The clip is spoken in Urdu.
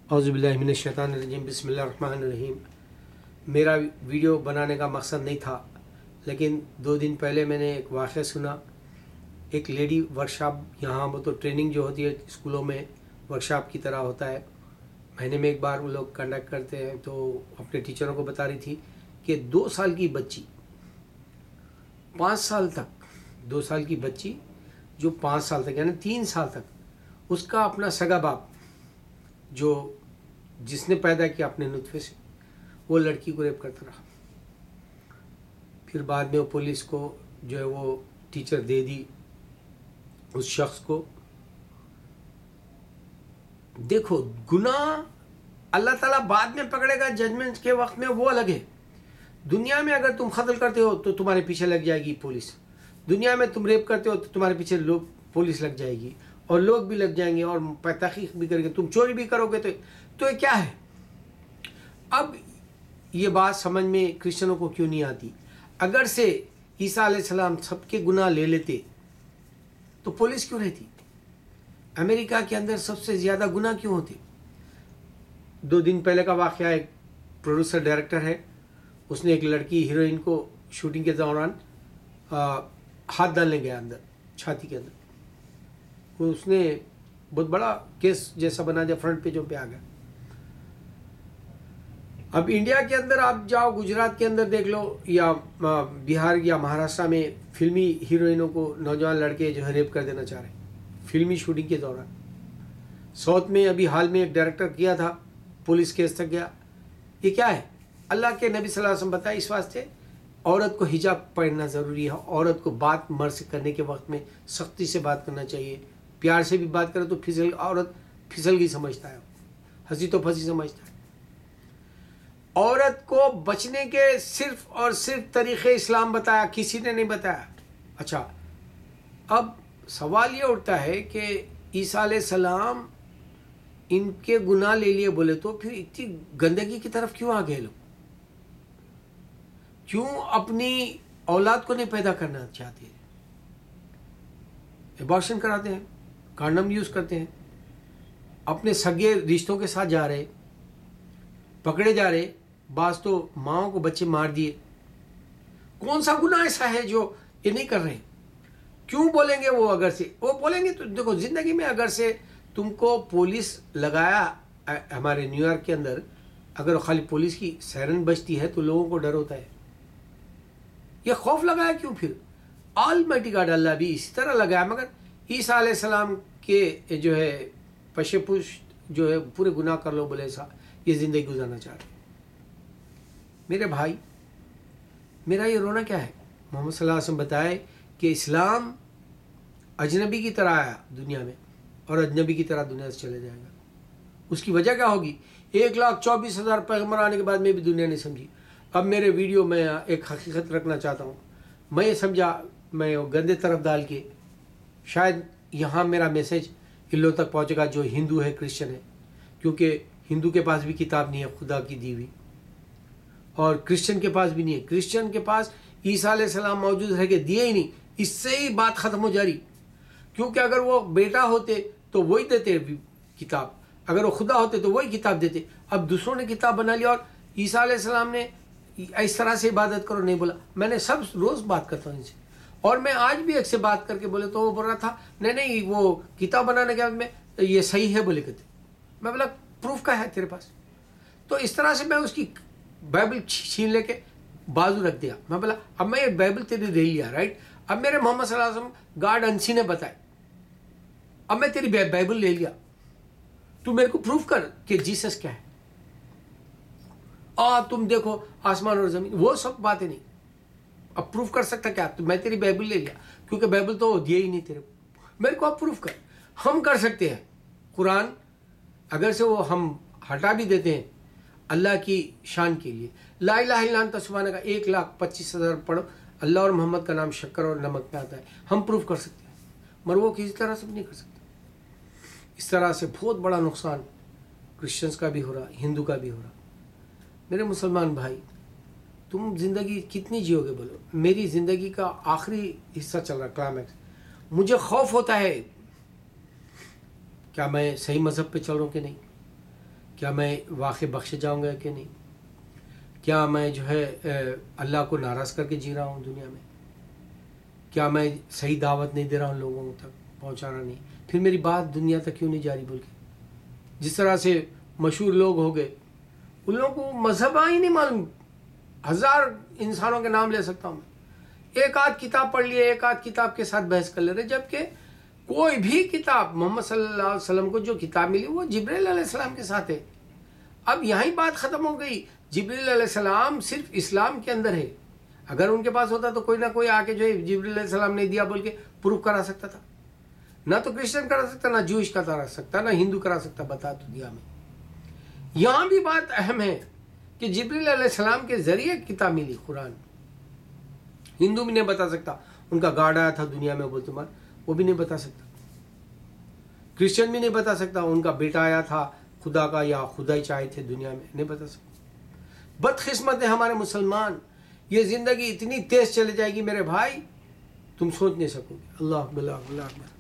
اعوذ باللہ من الشیطان الرجیم، بسم اللہ الرحمن الرحیم۔ میرا ویڈیو بنانے کا مقصد نہیں تھا، لیکن 2 دن پہلے میں نے ایک واقعہ سنا۔ ایک لیڈی ورکشاپ، یہاں وہ تو ٹریننگ جو ہوتی ہے اسکولوں میں ورکشاپ کی طرح ہوتا ہے، مہینے میں ایک بار وہ لوگ کنڈکٹ کرتے ہیں، تو اپنے ٹیچروں کو بتا رہی تھی کہ 2 سال کی بچی 5 سال تک 2 سال کی بچی جو 5 سال تک یعنی 3 سال تک اس کا اپنا سگا باپ جو جس نے پیدا کیا اپنے نطفے سے، وہ لڑکی کو ریپ کرتا رہا۔ پھر بعد میں وہ پولیس کو جو ہے وہ ٹیچر دے دی اس شخص کو۔ دیکھو، گناہ اللہ تعالیٰ بعد میں پکڑے گا، ججمنٹ کے وقت میں وہ الگ ہے۔ دنیا میں اگر تم قتل کرتے ہو تو تمہارے پیچھے لگ جائے گی پولیس، دنیا میں تم ریپ کرتے ہو تو تمہارے پیچھے پولیس لگ جائے گی، اور لوگ بھی لگ جائیں گے اور تحقیق بھی کریں گے۔ تم چوری بھی کرو گے تو یہ کیا ہے؟ اب یہ بات سمجھ میں کرسچنوں کو کیوں نہیں آتی؟ اگر سے عیسیٰ علیہ السلام سب کے گناہ لے لیتے تو پولیس کیوں رہتی؟ امریکہ کے اندر سب سے زیادہ گناہ کیوں ہوتے؟ 2 دن پہلے کا واقعہ، ایک پروڈیوسر ڈائریکٹر ہے، اس نے ایک لڑکی ہیروئن کو شوٹنگ کے دوران ہاتھ ڈالنے گیا اندر چھاتی کے اندر، اس نے بہت بڑا کیس جیسا بنا دیا، فرنٹ پیجوں پہ آ گیا۔ اب انڈیا کے اندر آپ جاؤ، گجرات کے اندر دیکھ لو، یا بہار یا مہاراشٹر میں فلمی ہیروئنوں کو نوجوان لڑکے جو ہے ریپ کر دینا چاہ رہے ہیں فلمی شوٹنگ کے دوران۔ ساؤتھ میں ابھی حال میں ایک ڈائریکٹر کیا تھا، پولیس کیس تک گیا۔ یہ کیا ہے؟ اللہ کے نبی صلی اللہ علیہ وسلم بتایا اس واسطے عورت کو حجاب پہننا ضروری ہے، عورت کو بات مرد سے کرنے کے وقت میں سختی سے بات کرنا چاہیے، پیار سے بھی بات کرے تو عورت پھسل گئی سمجھتا ہے، ہنسی تو پھنسی سمجھتا ہے۔ عورت کو بچنے کے صرف اور صرف طریقے اسلام بتایا، کسی نے نہیں بتایا۔ اچھا، اب سوال یہ اٹھتا ہے کہ عیسیٰ علیہ السلام ان کے گناہ لے لیے بولے تو پھر اتنی گندگی کی طرف کیوں آ گئے لوگ؟ کیوں اپنی اولاد کو نہیں پیدا کرنا چاہتے؟ ایبارشن کراتے ہیں، کانڈم یوز کرتے ہیں، اپنے سگے رشتوں کے ساتھ جا رہے، پکڑے جا رہے، بعض تو ماؤں کو بچے مار دیے۔ کون سا گناہ ایسا ہے جو یہ نہیں کر رہے؟ کیوں بولیں گے وہ؟ اگر سے وہ بولیں گے تو دیکھو، زندگی میں اگر سے تم کو پولیس لگایا، ہمارے نیو یارک کے اندر اگر خالی پولیس کی سائرن بجتی ہے تو لوگوں کو ڈر ہوتا ہے۔ یہ خوف لگایا کیوں پھر؟ آلمائٹی گاڈ اللہ بھی اسی طرح لگایا، مگر عیسیٰ علیہ السلام کے جو ہے پشے پش جو ہے پورے گناہ کر لو بولے ایسا یہ زندگی گزارنا چاہ رہے۔ میرے بھائی، میرا یہ رونا کیا ہے؟ محمد صلی اللہ علیہ وسلم بتائے کہ اسلام اجنبی کی طرح آیا دنیا میں اور اجنبی کی طرح دنیا سے چلے جائے گا۔ اس کی وجہ کیا ہوگی؟ 1,24,000 پیغمبر آنے کے بعد میں بھی دنیا نہیں سمجھی۔ اب میرے ویڈیو میں ایک حقیقت رکھنا چاہتا ہوں، میں یہ سمجھا، میں وہ گندے طرف ڈال کے شاید یہاں میرا میسیج ان لوگوں تک پہنچے گا جو ہندو ہے، کرسچن ہے، کیونکہ ہندو کے پاس بھی کتاب نہیں ہے خدا کی دی ہوئی، اور کرسچن کے پاس بھی نہیں ہے۔ کرسچن کے پاس عیسیٰ علیہ السلام موجود رہ کے دیے ہی نہیں، اس سے ہی بات ختم ہو جا رہی، کیونکہ اگر وہ بیٹا ہوتے تو وہی دیتے کتاب، اگر وہ خدا ہوتے تو وہی کتاب دیتے۔ اب دوسروں نے کتاب بنا لی، اور عیسیٰ علیہ السلام نے اس طرح سے عبادت کرو نہیں بولا۔ میں نے سب روز بات کرتا ہوں ان سے، اور میں آج بھی ایک سے بات کر کے بولے تو وہ بول رہا تھا نہیں وہ کتاب بنانے کے بعد میں یہ صحیح ہے بولے کہتے۔ میں بولا پروف کا ہے تیرے پاس؟ تو اس طرح سے میں اس کی بائبل چھین لے کے بازو رکھ دیا۔ میں بولا اب میں یہ بائبل تیری لے لیا، رائٹ؟ اب میرے محمد صلی اللہ علیہ وسلم گاڈ انسی نے بتائے، اب میں تیری بائبل لے لیا، تو میرے کو پروف کر کہ جیسس کیا ہے۔ تم دیکھو آسمان اور زمین، وہ سب باتیں نہیں، اب پروف کر سکتا کیا؟ تو میں تیری بائبل لے لیا، کیونکہ بائبل تو دیا ہی نہیں تیرے کو، میرے کو اب پروف کر۔ ہم کر سکتے ہیں، قرآن اگر سے وہ ہم ہٹا بھی دیتے ہیں اللہ کی شان کے لیے، لا الہ الا انت سبحانک کا 1,25,000 پڑھو، اللہ اور محمد کا نام شکر اور نمک میں آتا ہے، ہم پروف کر سکتے ہیں، مگر وہ کسی طرح سے بھی نہیں کر سکتے۔ اس طرح سے بہت بڑا نقصان کرسچنس کا بھی ہو رہا، ہندو کا بھی ہو رہا۔ میرے مسلمان بھائی، تم زندگی کتنی جیو گے بولو؟ میری زندگی کا آخری حصہ چل رہا، کلائمیکس۔ مجھے خوف ہوتا ہے کیا میں صحیح مذہب پہ چل رہا ہوں کہ نہیں، کیا میں واقعی بخشے جاؤں گا کہ نہیں؟ کیا میں جو ہے اللہ کو ناراض کر کے جی رہا ہوں دنیا میں؟ کیا میں صحیح دعوت نہیں دے رہا ہوں لوگوں تک پہنچانا نہیں؟ پھر میری بات دنیا تک کیوں نہیں جاری؟ بول کے جس طرح سے مشہور لوگ ہو گئے، ان لوگوں کو مذہب ہی نہیں معلوم. 1000 انسانوں کے نام لے سکتا ہوں میں، ایک آدھ کتاب پڑھ لیے، ایک آدھ کتاب کے ساتھ بحث کر لے رہے، جبکہ کوئی بھی کتاب محمد صلی اللہ علیہ وسلم کو جو کتاب ملی وہ جبرائیل علیہ السلام کے ساتھ ہے. اب یہیں بات ختم ہو گئی. جبرائیل علیہ السلام صرف اسلام کے اندر ہے. اگر ان کے پاس ہوتا تو کوئی نہ کوئی آ کے جو ہے جبرائیل علیہ السلام نے دیا بول کے پروف کرا سکتا تھا. نہ تو کرسچن کرا سکتا، نہ جوئش کا کرا سکتا، نہ ہندو کرا سکتا. بتا تو دیا میں. یہاں بھی بات اہم ہے کہ جبرائیل علیہ السلام کے ذریعے کتاب ملی قرآن. ہندو بھی نہیں بتا سکتا ان کا گاڈ آیا تھا دنیا میں بولتے مار، وہ بھی نہیں بتا سکتا. کرسچن بھی نہیں بتا سکتا ان کا بیٹا آیا تھا خدا کا یا خدا ہی چاہے تھے دنیا میں، نہیں بتا سکتا. بدقسمت ہے ہمارے مسلمان. یہ زندگی اتنی تیز چلے جائے گی میرے بھائی، تم سوچ نہیں سکو گے. اللہ اکبر اللہ اکبر.